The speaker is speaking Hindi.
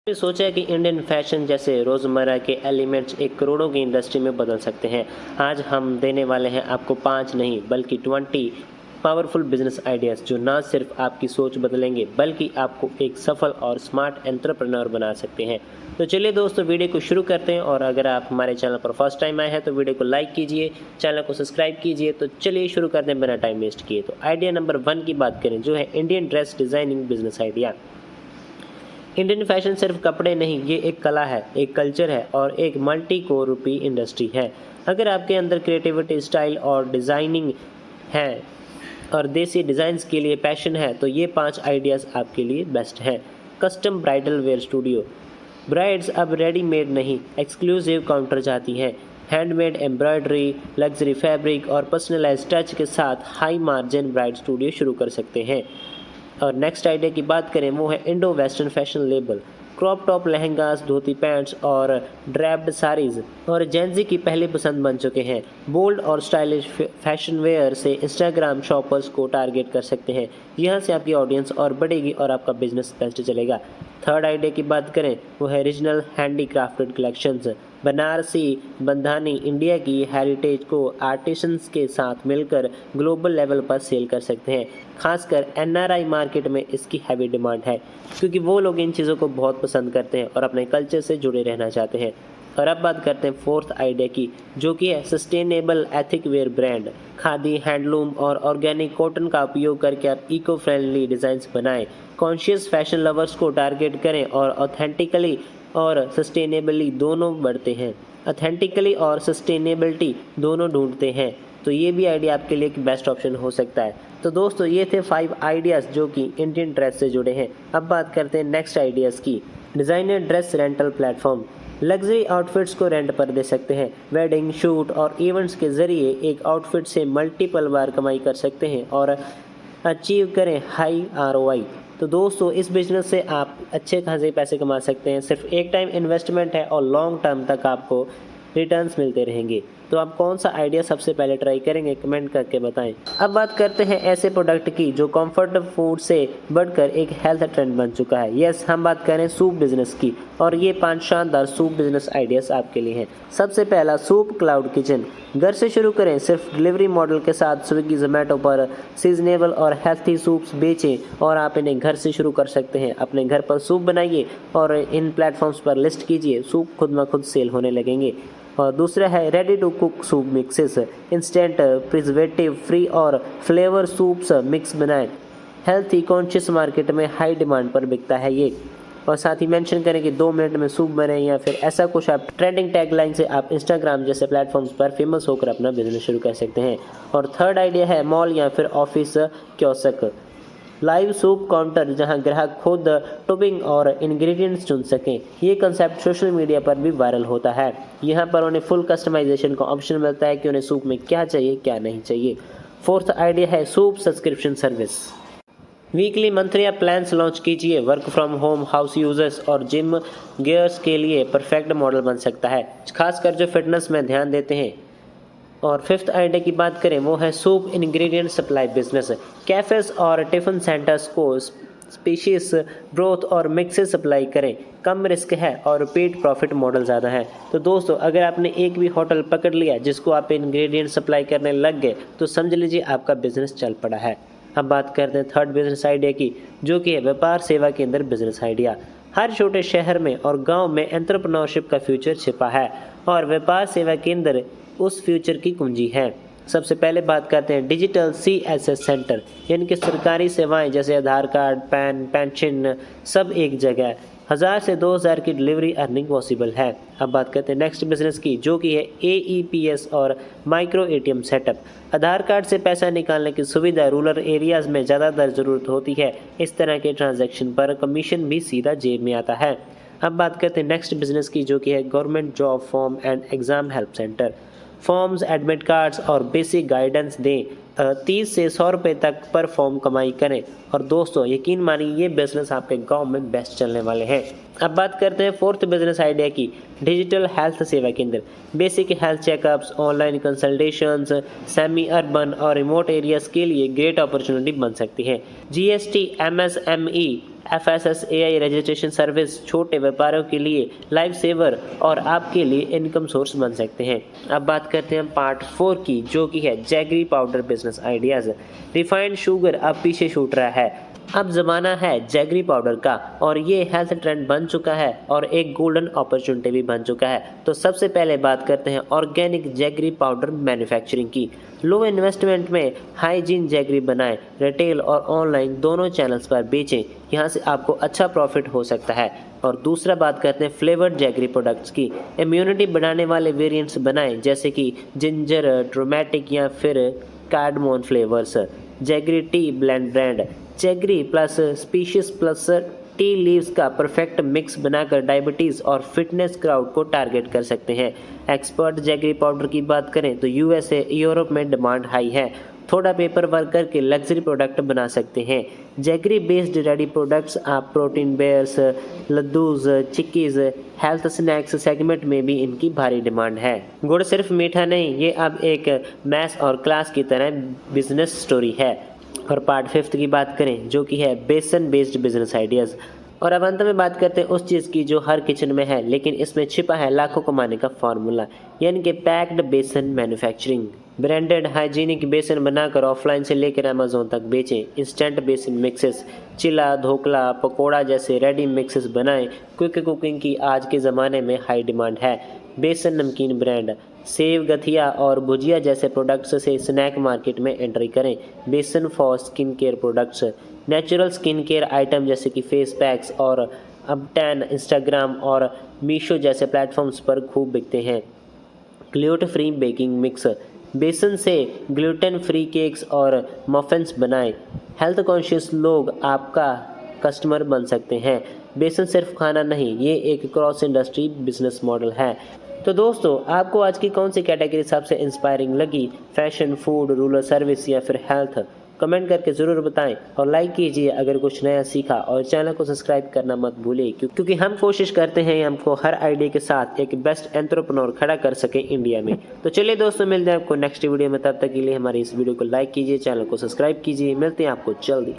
सोचा कि इंडियन फैशन जैसे रोज़मर्रा के एलिमेंट्स एक करोड़ों की इंडस्ट्री में बदल सकते हैं। आज हम देने वाले हैं आपको 5 नहीं बल्कि 20 पावरफुल बिजनेस आइडियाज़ जो ना सिर्फ आपकी सोच बदलेंगे बल्कि आपको एक सफल और स्मार्ट एंटरप्रेन्योर बना सकते हैं। तो चलिए दोस्तों, वीडियो को शुरू करते हैं। और अगर आप हमारे चैनल पर फर्स्ट टाइम आए हैं तो वीडियो को लाइक कीजिए, चैनल को सब्सक्राइब कीजिए। तो चलिए शुरू करते हैं बिना टाइम वेस्ट किए। तो आइडिया नंबर 1 की बात करें जो है Indian dress designing business idea. Indian fashion सिर्फ कपड़े नहीं, ये एक कला है, एक कल्चर है और एक मल्टी कोरुपी इंडस्ट्री है। अगर आपके अंदर क्रिएटिविटी, स्टाइल और डिज़ाइनिंग है और देसी डिज़ाइंस के लिए पैशन है तो ये 5 आइडियाज़ आपके लिए बेस्ट हैं। Custom bridal where studio. Brides अब रेडीमेड नहीं, एक्सक्लूसिव काउंटर चाहती हैं। हैंडमेड एम्ब्रॉयडरी, लग्जरी फैब्रिक और पर्सनलाइज्ड टच के साथ हाई मार्जिन ब्राइड स्टूडियो शुरू कर सकते हैं। और नेक्स्ट आइडिया की बात करें वो है Indo western fashion label. Crop top, lehengas, dhoti pants और ड्रैप्ड साड़ीज़ और जेंजी की पहली पसंद बन चुके हैं। बोल्ड और स्टाइलिश फैशन वेयर से इंस्टाग्राम शॉपर्स को टारगेट कर सकते हैं। यहाँ से आपकी ऑडियंस और बढ़ेगी और आपका बिजनेस बेस्ट चलेगा। थर्ड आइडिया की बात करें वो है regional handicrafted collections. Banarasi Bandhani India की हेरिटेज को आर्टिसंस के साथ मिलकर ग्लोबल लेवल पर सेल कर सकते हैं। खासकर एनआरआई मार्केट में इसकी हैवी डिमांड है क्योंकि वो लोग इन चीज़ों को बहुत पसंद करते हैं और अपने कल्चर से जुड़े रहना चाहते हैं। और अब बात करते हैं फोर्थ आइडिया की जो कि है sustainable ethic where brand. Khadi, handloom और ऑर्गेनिक कॉटन का उपयोग करके आप इको फ्रेंडली डिज़ाइंस बनाएं। कॉन्शियस फैशन लवर्स को टारगेट करें और ऑथेंटिकली और सस्टेनेबली दोनों बढ़ते हैं, ऑथेंटिकली और सस्टेनेबिलिटी दोनों ढूंढते हैं। तो ये भी आइडिया आपके लिए एक बेस्ट ऑप्शन हो सकता है। तो दोस्तों, ये थे 5 आइडियाज़ जो कि इंडियन ड्रेस से जुड़े हैं। अब बात करते हैं नेक्स्ट आइडियाज़ की। Designer dress rental platform. Luxury outfits को रेंट पर दे सकते हैं। वेडिंग, शूट और इवेंट्स के ज़रिए एक आउटफिट से मल्टीपल बार कमाई कर सकते हैं और अचीव करें हाई आरओआई। तो दोस्तों, इस बिज़नेस से आप अच्छे खासे पैसे कमा सकते हैं। सिर्फ एक टाइम इन्वेस्टमेंट है और लॉन्ग टर्म तक आपको रिटर्न्स मिलते रहेंगे। तो आप कौन सा आइडिया सबसे पहले ट्राई करेंगे, कमेंट करके बताएं। अब बात करते हैं ऐसे प्रोडक्ट की जो कंफर्ट फूड से बढ़कर एक हेल्थ ट्रेंड बन चुका है। यस, हम बात करें सूप बिजनेस की और ये 5 शानदार सूप बिजनेस आइडियाज़ आपके लिए हैं। सबसे पहला, सूप क्लाउड किचन। घर से शुरू करें, सिर्फ डिलीवरी मॉडल के साथ स्विगी, जोमेटो पर सीजनेबल और हेल्थी सूप्स बेचें और आप इन्हें घर से शुरू कर सकते हैं। अपने घर पर सूप बनाइए और इन प्लेटफॉर्म्स पर लिस्ट कीजिए, सूप खुद ब खुद सेल होने लगेंगे। और दूसरा है ready to cook soup mixes. Instant, preservative free और फ्लेवर सूप्स मिक्स बनाएं। हेल्थी कॉन्शियस मार्केट में हाई डिमांड पर बिकता है ये। और साथ ही मेंशन करें कि 2 मिनट में सूप बने या फिर ऐसा कुछ आप ट्रेंडिंग टैगलाइन से आप इंस्टाग्राम जैसे प्लेटफॉर्म्स पर फेमस होकर अपना बिजनेस शुरू कर सकते हैं। और थर्ड आइडिया है मॉल या फिर office kiosk. Live soup counter जहां ग्राहक खुद टॉपिंग और इंग्रेडिएंट्स चुन सकें। ये कंसेप्ट सोशल मीडिया पर भी वायरल होता है। यहाँ पर उन्हें फुल कस्टमाइजेशन का ऑप्शन मिलता है कि उन्हें सूप में क्या चाहिए क्या नहीं चाहिए। फोर्थ आइडिया है soup subscription service. Weekly, monthly आप प्लान्स लॉन्च कीजिए। Work from home, house users और जिम गियर्स के लिए परफेक्ट मॉडल बन सकता है, खासकर जो फिटनेस में ध्यान देते हैं। और फिफ्थ आइडिया की बात करें वो है soup ingredient supply business. Cafes और टिफिन सेंटर्स को स्पीशीज, ब्रोथ और मिक्सेस सप्लाई करें। कम रिस्क है और रिपीट प्रॉफिट मॉडल ज़्यादा है। तो दोस्तों, अगर आपने एक भी होटल पकड़ लिया जिसको आप इंग्रेडिएंट सप्लाई करने लग गए तो समझ लीजिए आपका बिजनेस चल पड़ा है। अब बात करते हैं थर्ड बिजनेस आइडिया की जो कि है व्यापार सेवा के अंदर बिजनेस आइडिया। हर छोटे शहर में और गांव में एंटरप्रेन्योरशिप का फ्यूचर छिपा है और व्यापार सेवा केंद्र उस फ्यूचर की कुंजी है। सबसे पहले बात करते हैं डिजिटल CSS सेंटर, यानी कि सरकारी सेवाएं जैसे आधार कार्ड, पैन, पेंशन सब एक जगह। 1000 से 2000 की डिलीवरी अर्निंग पॉसिबल है। अब बात करते हैं नेक्स्ट बिजनेस की जो कि है AEPS और माइक्रो ATM सेटअप। आधार कार्ड से पैसा निकालने की सुविधा रूरल एरियाज़ में ज़्यादातर ज़रूरत होती है। इस तरह के ट्रांजैक्शन पर कमीशन भी सीधा जेब में आता है। अब बात करते हैं नेक्स्ट बिजनेस की जो कि है government job form and exam help centre. Forms, admit cards और बेसिक गाइडेंस दें। 30 से 100 रुपये तक पर फॉर्म कमाई करें। और दोस्तों, यकीन मानिए ये बिजनेस आपके गांव में बेस्ट चलने वाले हैं। अब बात करते हैं फोर्थ बिजनेस आइडिया की, डिजिटल हेल्थ सेवा केंद्र। Basic health checkups, online consultations semi urban और रिमोट एरियाज के लिए ग्रेट अपॉर्चुनिटी बन सकती है। GST, MSME, FSSAI registration service छोटे व्यापारियों के लिए लाइफ सेवर और आपके लिए इनकम सोर्स बन सकते हैं। अब बात करते हैं पार्ट 4 की, जो कि है jaggery powder business ideas. Refined sugar अब पीछे छूट रहा है, अब ज़माना है जैगरी पाउडर का और ये हेल्थ ट्रेंड बन चुका है और एक गोल्डन अपॉर्चुनिटी भी बन चुका है। तो सबसे पहले बात करते हैं ऑर्गेनिक जैगरी पाउडर मैन्युफैक्चरिंग की। लो इन्वेस्टमेंट में हाइजीन जैगरी बनाएं, रिटेल और ऑनलाइन दोनों चैनल्स पर बेचें, यहाँ से आपको अच्छा प्रॉफिट हो सकता है। और दूसरा बात करते हैं फ्लेवर्ड जैगरी प्रोडक्ट्स की। इम्यूनिटी बढ़ाने वाले वेरिएंट्स बनाएं, जैसे कि जिंजर, ट्रोमेटिक या फिर cardamom flavours. Jaggery T blend brand, jaggery plus species plus tea leaves का परफेक्ट मिक्स बनाकर डायबिटीज़ और फिटनेस क्राउड को टारगेट कर सकते हैं। एक्सपर्ट जैगरी पाउडर की बात करें तो यूएसए, यूरोप में डिमांड हाई है। थोड़ा पेपर वर्क करके लग्जरी प्रोडक्ट बना सकते हैं। जैगरी बेस्ड रेडी प्रोडक्ट्स आप protein bars, laddoos, chikkis, health snacks segment में भी इनकी भारी डिमांड है। गुड़ सिर्फ मीठा नहीं, ये अब एक मैस और क्लास की तरह बिजनेस स्टोरी है। और पार्ट 5 की बात करें, जो कि है बेसन बेस्ड बिजनेस आइडियाज़। और अब अंत में बात करते हैं उस चीज़ की जो हर किचन में है, लेकिन इसमें छिपा है लाखों कमाने का फॉर्मूला, यानी कि पैक्ड बेसन मैन्युफैक्चरिंग। ब्रांडेड हाइजीनिक बेसन बनाकर ऑफलाइन से लेकर अमेजोन तक बेचें। इंस्टेंट बेसन मिक्सेस, चिला, ढोकला, पकोड़ा जैसे रेडी मिक्सेस बनाएं। क्विक कुकिंग की आज के ज़माने में हाई डिमांड है। बेसन नमकीन ब्रांड, सेव, गठिया और भुजिया जैसे प्रोडक्ट्स से स्नैक मार्केट में एंट्री करें। बेसन for skin care products, natural skin care item जैसे कि फेस पैक्स और अपटैन इंस्टाग्राम और मीशो जैसे प्लेटफॉर्म्स पर खूब बिकते हैं। ग्लूटेन फ्री बेकिंग मिक्स, बेसन से ग्लूटेन फ्री केक्स और मफिन्स बनाएं। हेल्थ कॉन्शियस लोग आपका कस्टमर बन सकते हैं। बेसन सिर्फ खाना नहीं, ये एक क्रॉस इंडस्ट्री बिजनेस मॉडल है। तो दोस्तों, आपको आज की कौन सी कैटेगरी सबसे इंस्पायरिंग लगी, फैशन, फूड, रूरल सर्विस या फिर हेल्थ? कमेंट करके ज़रूर बताएं और लाइक कीजिए अगर कुछ नया सीखा, और चैनल को सब्सक्राइब करना मत भूलिए, क्योंकि हम कोशिश करते हैं हमको हर आइडिया के साथ एक बेस्ट एंटरप्रेन्योर खड़ा कर सके इंडिया में। तो चलिए दोस्तों, मिलते हैं आपको नेक्स्ट वीडियो में। तब तक के लिए हमारी इस वीडियो को लाइक कीजिए, चैनल को सब्सक्राइब कीजिए। मिलते हैं आपको जल्दी।